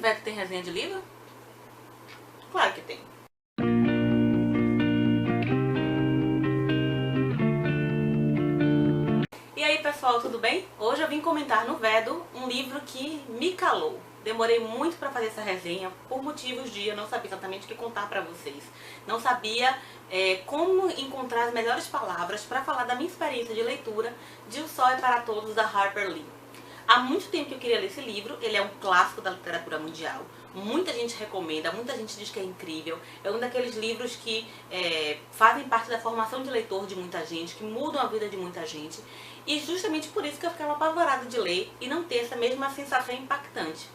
Veto tem resenha de livro? Claro que tem. E aí pessoal, tudo bem? Hoje eu vim comentar no Vedo um livro que me calou. Demorei muito para fazer essa resenha por motivos de eu não sabia exatamente o que contar para vocês. Não sabia como encontrar as melhores palavras para falar da minha experiência de leitura de O Sol é para Todos, da Harper Lee. Há muito tempo que eu queria ler esse livro, ele é um clássico da literatura mundial. Muita gente recomenda, muita gente diz que é incrível. É um daqueles livros que fazem parte da formação de leitor de muita gente, que mudam a vida de muita gente. E justamente por isso que eu ficava apavorada de ler e não ter essa mesma sensação impactante.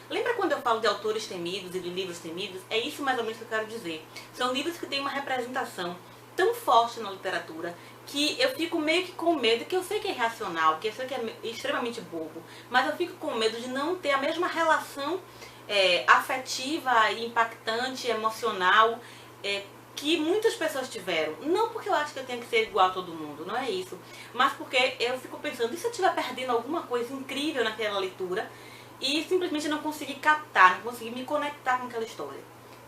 Lembra quando eu falo de autores temidos e de livros temidos? É isso mais ou menos que eu quero dizer. São livros que têm uma representação tão forte na literatura que eu fico meio que com medo, que eu sei que é irracional, que eu sei que é extremamente bobo, mas eu fico com medo de não ter a mesma relação afetiva, impactante, emocional, que muitas pessoas tiveram. Não porque eu acho que eu tenho que ser igual a todo mundo, não é isso, mas porque eu fico pensando, e se eu estiver perdendo alguma coisa incrível naquela leitura e simplesmente não conseguir captar, não conseguir me conectar com aquela história.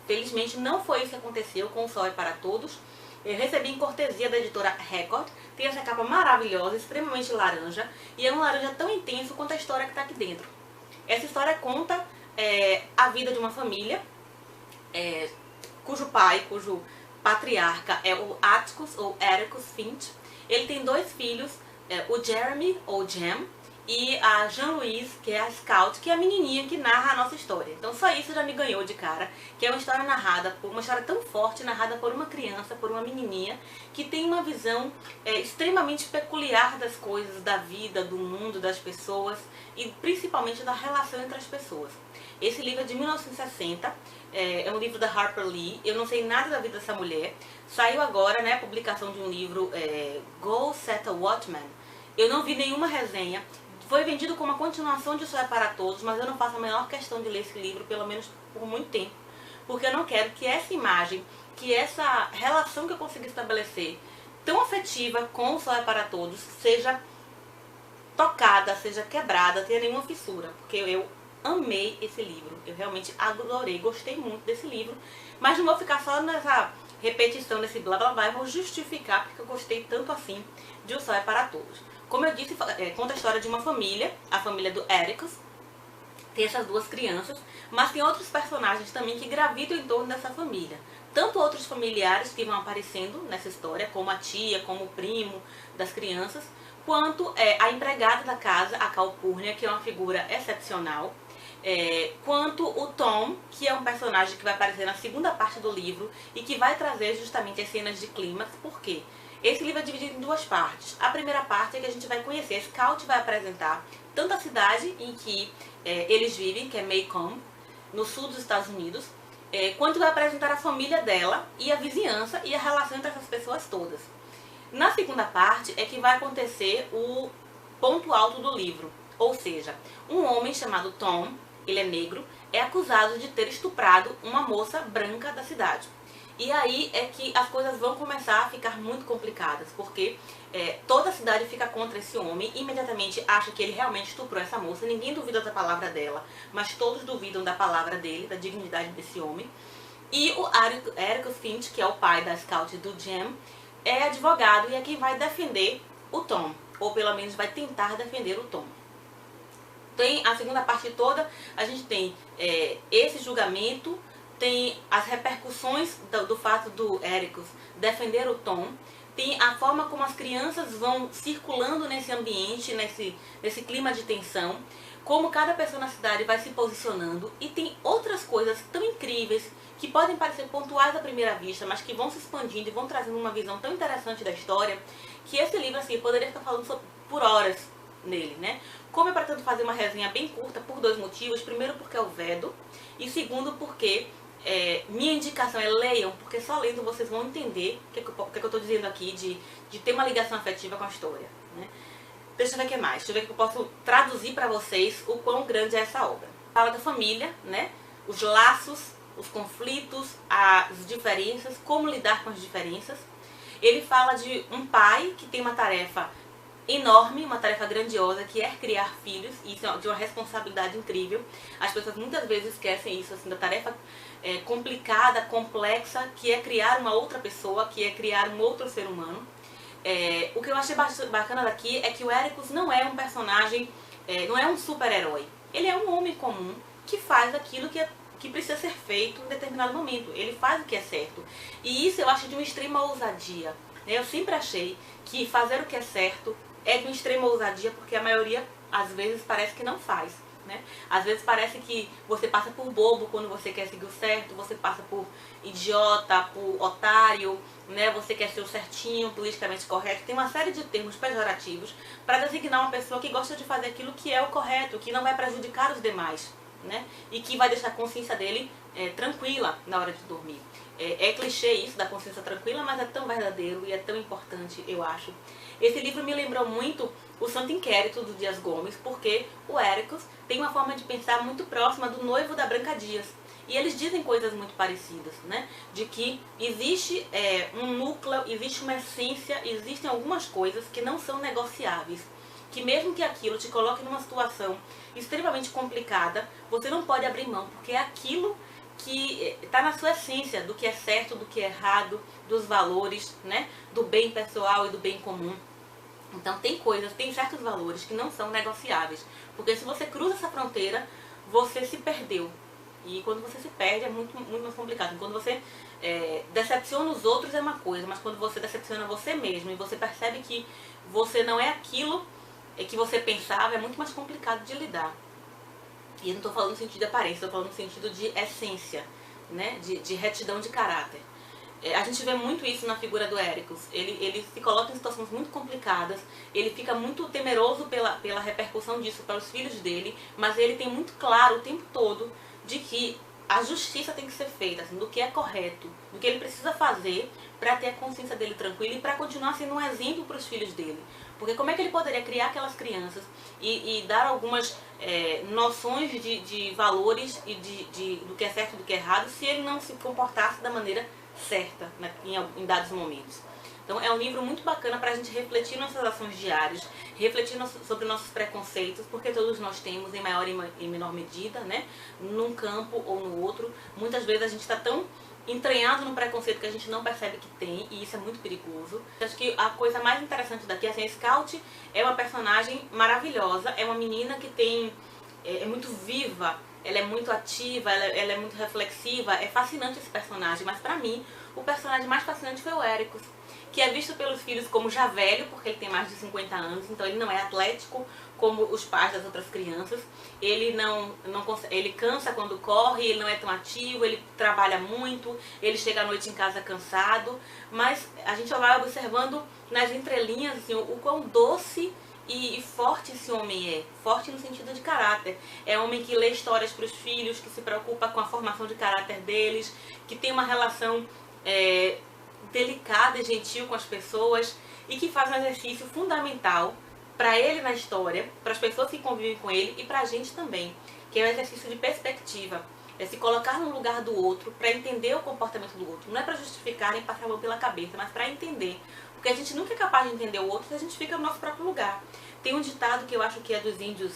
Felizmente não foi isso que aconteceu com O Sol é para Todos. Eu recebi em cortesia da editora Record. Tem essa capa maravilhosa, extremamente laranja, e é um laranja tão intenso quanto a história que está aqui dentro. Essa história conta a vida de uma família cujo patriarca é o Atticus ou Atticus Finch. Ele tem dois filhos, o Jeremy ou Jem e a Jean-Louise, que é a Scout, que é a menininha que narra a nossa história. Então só isso já me ganhou de cara, que é uma história narrada, uma história tão forte, narrada por uma criança, por uma menininha, que tem uma visão extremamente peculiar das coisas, da vida, do mundo, das pessoas e principalmente da relação entre as pessoas. Esse livro é de 1960, é um livro da Harper Lee, eu não sei nada da vida dessa mulher. Saiu agora, né, a publicação de um livro, Go Set a Watchman. Eu não vi nenhuma resenha. Foi vendido como uma continuação de O Sol é para Todos, mas eu não faço a menor questão de ler esse livro, pelo menos por muito tempo. Porque eu não quero que essa imagem, que essa relação que eu consegui estabelecer, tão afetiva com O Sol é para Todos, seja tocada, seja quebrada, tenha nenhuma fissura. Porque eu amei esse livro, eu realmente adorei, gostei muito desse livro. Mas não vou ficar só nessa repetição, nesse blá blá blá, eu vou justificar porque eu gostei tanto assim de O Sol é para Todos. Como eu disse, conta a história de uma família, a família do Atticus. Tem essas duas crianças, mas tem outros personagens também que gravitam em torno dessa família. Tanto outros familiares que vão aparecendo nessa história, como a tia, como o primo das crianças, quanto a empregada da casa, a Calpurnia, que é uma figura excepcional, quanto o Tom, que é um personagem que vai aparecer na segunda parte do livro e que vai trazer justamente as cenas de clímax. Por quê? Esse livro é dividido em duas partes. A primeira parte é que a gente vai conhecer, a Scout vai apresentar tanto a cidade em que eles vivem, que é Maycomb, no sul dos Estados Unidos, quanto vai apresentar a família dela e a vizinhança e a relação entre essas pessoas todas. Na segunda parte é que vai acontecer o ponto alto do livro, ou seja, um homem chamado Tom, ele é negro, é acusado de ter estuprado uma moça branca da cidade. E aí é que as coisas vão começar a ficar muito complicadas, porque toda a cidade fica contra esse homem, imediatamente acha que ele realmente estuprou essa moça, ninguém duvida da palavra dela, mas todos duvidam da palavra dele, da dignidade desse homem. E o Atticus Finch, que é o pai da Scout e do Jem, é advogado e é quem vai defender o Tom, ou pelo menos vai tentar defender o Tom. Tem a segunda parte toda, a gente tem esse julgamento, tem as repercussões do fato do Atticus defender o Tom, tem a forma como as crianças vão circulando nesse ambiente, nesse clima de tensão, como cada pessoa na cidade vai se posicionando, e tem outras coisas tão incríveis que podem parecer pontuais à primeira vista, mas que vão se expandindo e vão trazendo uma visão tão interessante da história, que esse livro, assim, eu poderia ficar falando por horas nele, né? Como eu pretendo fazer uma resenha bem curta, por dois motivos. Primeiro, porque é o Vedo, e segundo, porque minha indicação é leiam, porque só lendo vocês vão entender o que eu estou dizendo aqui de ter uma ligação afetiva com a história, né? Deixa eu ver o que mais, deixa eu ver o que eu posso traduzir para vocês o quão grande é essa obra. Fala da família, né? Os laços, os conflitos, as diferenças, como lidar com as diferenças. Ele fala de um pai que tem uma tarefa enorme, uma tarefa grandiosa, que é criar filhos, e isso é de uma responsabilidade incrível. As pessoas muitas vezes esquecem isso, assim, da tarefa complicada, complexa, que é criar uma outra pessoa, que é criar um outro ser humano. O que eu achei bacana daqui é que o Ericus não é um personagem, não é um super-herói. Ele é um homem comum que faz aquilo que precisa ser feito em determinado momento. Ele faz o que é certo. E isso eu acho de uma extrema ousadia. Eu sempre achei que fazer o que é certo é de uma extrema ousadia, porque a maioria, às vezes, parece que não faz. Né? Às vezes parece que você passa por bobo quando você quer seguir o certo, você passa por idiota, por otário, né? Você quer ser o certinho, politicamente correto. Tem uma série de termos pejorativos para designar uma pessoa que gosta de fazer aquilo que é o correto, que não vai prejudicar os demais, né? E que vai deixar a consciência dele tranquila na hora de dormir. É clichê isso da consciência tranquila, mas é tão verdadeiro e é tão importante, eu acho. Esse livro me lembrou muito o Santo Inquérito do Dias Gomes, porque o Ericus tem uma forma de pensar muito próxima do Noivo da Branca Dias. E eles dizem coisas muito parecidas, né? De que existe um núcleo, existe uma essência, existem algumas coisas que não são negociáveis. Que mesmo que aquilo te coloque numa situação extremamente complicada, você não pode abrir mão, porque é aquilo que está na sua essência, do que é certo, do que é errado, dos valores, né? Do bem pessoal e do bem comum. Então tem certos valores que não são negociáveis, porque se você cruza essa fronteira, você se perdeu. E quando você se perde é muito mais complicado. Quando você decepciona os outros é uma coisa, mas quando você decepciona você mesmo e você percebe que você não é aquilo que você pensava, é muito mais complicado de lidar. E eu não estou falando no sentido de aparência, estou falando no sentido de essência, né? De retidão de caráter. A gente vê muito isso na figura do Ericus. Ele se coloca em situações muito complicadas, ele fica muito temeroso pela repercussão disso para os filhos dele, mas ele tem muito claro o tempo todo de que a justiça tem que ser feita, assim, do que é correto, do que ele precisa fazer para ter a consciência dele tranquila e para continuar sendo um exemplo para os filhos dele. Porque como é que ele poderia criar aquelas crianças e dar algumas noções de valores e do que é certo e do que é errado se ele não se comportasse da maneira certa, né, em dados momentos. Então é um livro muito bacana para a gente refletir nossas ações diárias, refletir sobre nossos preconceitos, porque todos nós temos em maior e menor medida, né, num campo ou no outro. Muitas vezes a gente está tão entranhado no preconceito que a gente não percebe que tem, e isso é muito perigoso. Acho que a coisa mais interessante daqui, assim, a Scout é uma personagem maravilhosa, é uma menina que é muito viva, ela é muito ativa, ela é muito reflexiva, é fascinante esse personagem, mas pra mim, o personagem mais fascinante foi o Ericus, que é visto pelos filhos como já velho, porque ele tem mais de 50 anos, então ele não é atlético como os pais das outras crianças, ele cansa quando corre, ele não é tão ativo, ele trabalha muito, ele chega à noite em casa cansado, mas a gente vai observando nas entrelinhas assim, o quão doce e forte esse homem é, forte no sentido de caráter. É um homem que lê histórias para os filhos, que se preocupa com a formação de caráter deles, que tem uma relação delicada e gentil com as pessoas e que faz um exercício fundamental para ele na história, para as pessoas que convivem com ele e para a gente também, que é o exercício de perspectiva. É se colocar no lugar do outro para entender o comportamento do outro. Não é para justificar nem passar a mão pela cabeça, mas para entender. Porque a gente nunca é capaz de entender o outro se a gente fica no nosso próprio lugar. Tem um ditado que eu acho que é dos índios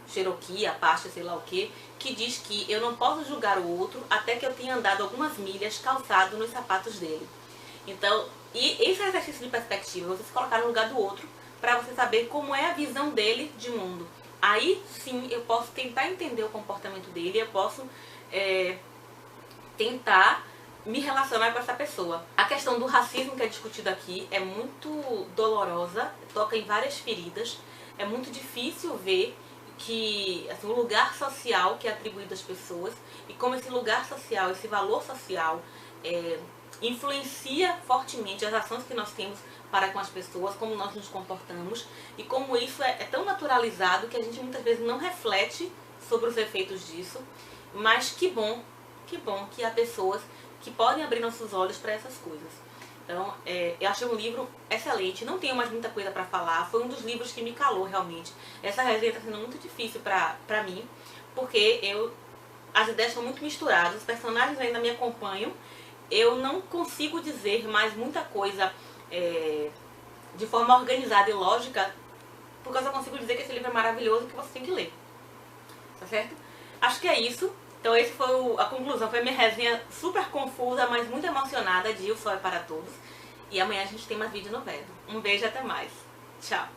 Cherokee, Apache, sei lá o que diz que eu não posso julgar o outro até que eu tenha andado algumas milhas calçado nos sapatos dele. Então, e esse é o exercício de perspectiva, você se colocar no lugar do outro para você saber como é a visão dele de mundo. Aí sim eu posso tentar entender o comportamento dele, eu posso tentar me relacionar com essa pessoa. A questão do racismo que é discutido aqui é muito dolorosa, toca em várias feridas, é muito difícil ver que assim, o lugar social que é atribuído às pessoas e como esse lugar social, esse valor social influencia fortemente as ações que nós temos para com as pessoas, como nós nos comportamos e como isso é tão naturalizado que a gente muitas vezes não reflete sobre os efeitos disso, mas que bom que há pessoas que podem abrir nossos olhos para essas coisas. Então, eu achei um livro excelente, não tenho mais muita coisa para falar, foi um dos livros que me calou realmente. Essa resenha está sendo muito difícil para mim, porque as ideias estão muito misturadas, os personagens ainda me acompanham, eu não consigo dizer mais muita coisa de forma organizada e lógica porque eu só consigo dizer que esse livro é maravilhoso e que você tem que ler. Tá certo? Acho que é isso. Então esse foi a conclusão, foi minha resenha super confusa, mas muito emocionada de O Sol é para Todos. E amanhã a gente tem mais vídeo no Vedo. Um beijo e até mais. Tchau!